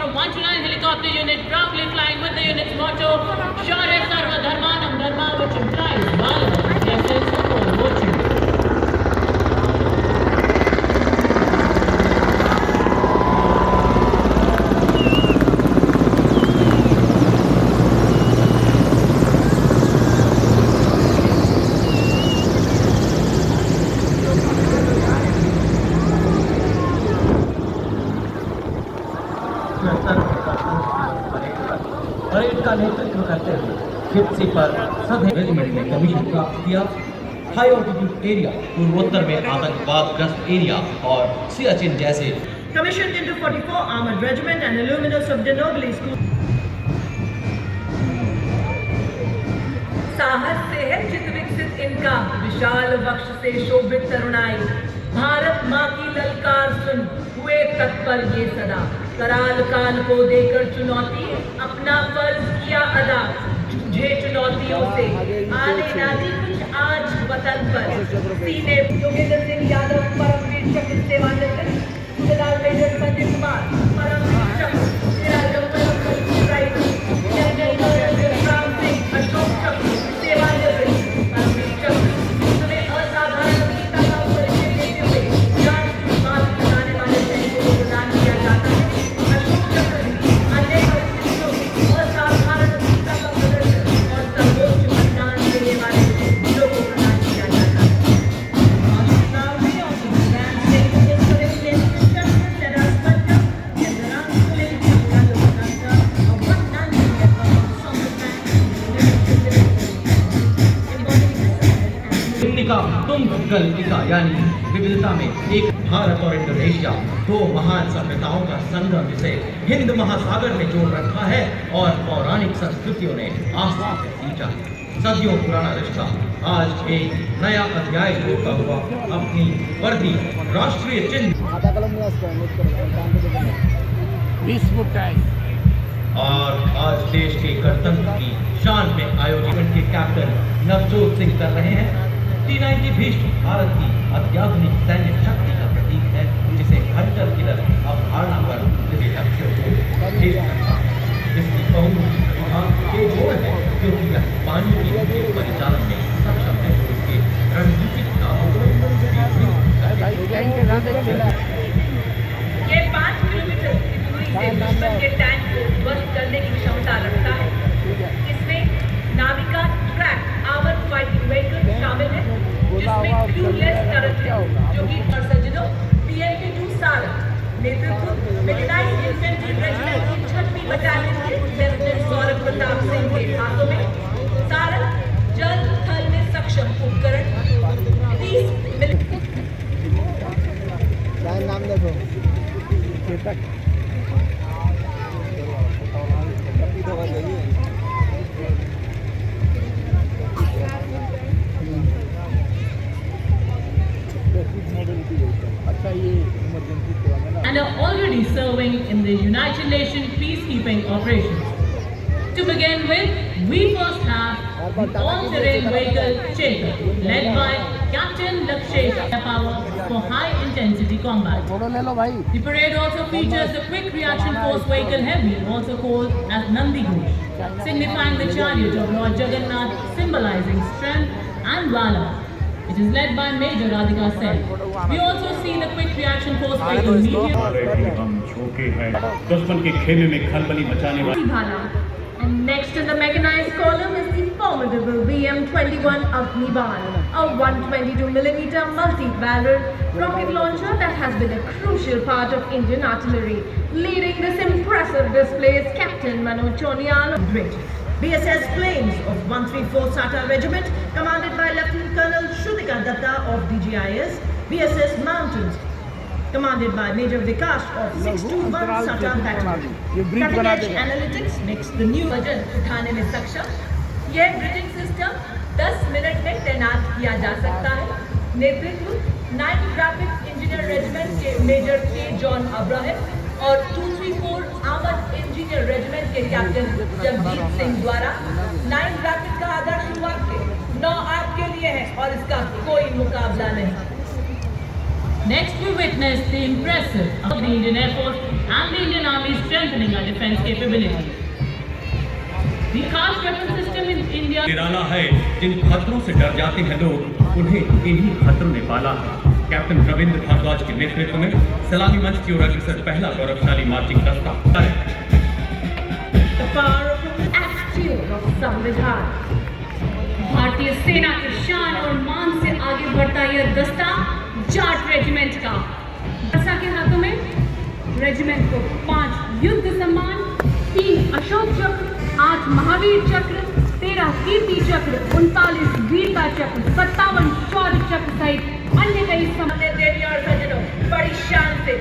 from 129 Helicopter Unit, proudly flying with the unit's motto, Shaurya Sarva Dharmanam Dharma, which implies valor, the essence of all virtue. Parade का नेतृत्व करते हुए fifth पर सब regiment ने commission प्राप्त किया। हाई ऑल्टीट्यूड एरिया, पूर्वोत्तर में आतंकवाद ग्रस्त एरिया और सियाचिन जैसे commissioned into 44 Armored Regiment and alumnus of De Nobile School. साहस से है चित विकसित इनका, विशाल वक्ष से शोभित तरुणाई, भारत माँ की ललकार सुन हुए तत्पर ये सदा, कराल काल को देकर चुनौती अपना फर्ज किया अदा, जूझे चुनौतियों से आने ना दी कुछ आज वतन पर, सीने योगेंद्र सिंह यादव परमवीर चक्र सेवानिवृत्त, सूबेदार मेजर संजय कुमार परमवीर चक्र, सिराज अव्वल राइट, जनरल कर्नल राम सिंह अशोक चक्र सेवानिवृत्त, परमवीर चक्र, तुम्हें असाधारण वीरता का परिचय देते हुए जान की बात बताने वाले सैनिकों को प्रदान किया जाता है। अशोक चक्र भी अन्य परिस्थितियों में असाधारण वीरता का प्रदर्शन और सर्वोच्च बलिदान देने वाले वीरों को प्रदान किया जाता है। Now we also began taking this curriculum discussion that are spent up in the Rangpuri Kalokanta of 190 का तुंग गल इका यानी विविधता में एक भारत और इंडोनेशिया, दो महान सभ्यताओं का संगम जिसे हिंद महासागर ने जोड़ रखा है और पौराणिक संस्कृतियों ने आस्था से खींचा है। सदियों पुराना रिश्ता आज एक नया अध्याय जोड़ता हुआ अपनी वर्दी राष्ट्रीय चिन्ह और आज देश के गणतंत्र की शान में आयोजित के कैप्टन नवजोत सिंह कर रहे हैं। T-90 भीष्म भारत की अत्याधुनिक सैन्य शक्ति का प्रतीक है, जिसे हंटर किलर अवधारणा पर जिसे लक्ष्यों को भेज सकता है, जिसकी बहुमुखी प्रतिभा के जोड़ है, क्योंकि यह पानी के परिचालन में सक्षम है, इसके रणनीतिक कामों को ये 5 किलोमीटर की दूरी से दुश्मन के टैंक को ध्वस्त करने की क्षमता रखता है। इसमें Navika track armoured fighting vehicle शामिल है, जिसमें क्रूलेस टर्रेट है, जो कि सज्जनों PMP-2 सारंग नेतृत्व मेकेनाइज्ड इन्फेंट्री रेजिमेंट की 6वीं बटालियन के लेफ्टिनेंट सौरभ प्रताप सिंह के हाथों में सारंग जल थल में सक्षम उपकरण 30 नाम देखो and are already serving in the United Nations peacekeeping operations. To begin with, we first have the all-terrain vehicle Chetak, led by Captain Lakshesh Power for high-intensity combat. The parade also features the Quick Reaction Force Vehicle Heavy, also called as Nandi Ghosh, signifying the chariot of Lord Jagannath, symbolizing strength and valor. It is led by Major Radhika Sen. We also see the Quick Reaction Force Vehicle Medium. हम झोंके हैं दुश्मन के खेमे में खलबली मचाने वाले। And next in the mechanized column is the formidable VM-21 Agnibaण, a 122mm multi-barrel rocket launcher that has been a crucial part of Indian artillery. Leading this impressive display is Captain Manoj Chonial of Bridge. BSS planes of 134 SATA Regiment, commanded by Lieutenant Colonel Shrutika Datta of DGIS. BSS Mountains, commanded by Major Vikas of 621 SATA Battalion. Cutting edge analytics makes the new version उठाने में सक्षम। यह breathing system 10 minute में तैनात किया जा सकता है। नेतृत्व 9th Rapid Engineer Regiment के मेजर के जॉन अब्राहम और 234 आर्मर्ड इंजीनियर रेजिमेंट के कैप्टन जगजीत सिंह द्वारा 9th रैपिड का आदर्श वाक्य 9 आपके लिए है और इसका कोई मुकाबला नहीं। Next, we witnessed the impressive of the Indian Air Force and the Indian Army strengthening our defense capabilities. The Kharsh weapon system in India. निराला है, जिन खतरों से डर जाते हैं लोग, उन्हें इन्हीं खतरों ने पाला है। कैप्टन रविंद्र भारद्वाज के नेतृत्व में सलामी मंच की ओर अग्रसर पहला गौरवशाली मार्चिंग दस्ता। The powerful attitude of संविधान। भारतीय सेना की शान और मान से आगे बढ़ता यह दस्ता जाट रेजिमेंट का। दस्ता के हाथों में रेजिमेंट को 5 युद्ध सम्मान, 3 अशोक चक्र, 8 महावीर चक्र, 13 कीर्ति चक्र, 39 वीरता चक्र, 57 शौर्य चक्र सहित अन्य कई हमने देवी और सज्जनों बड़ी शान से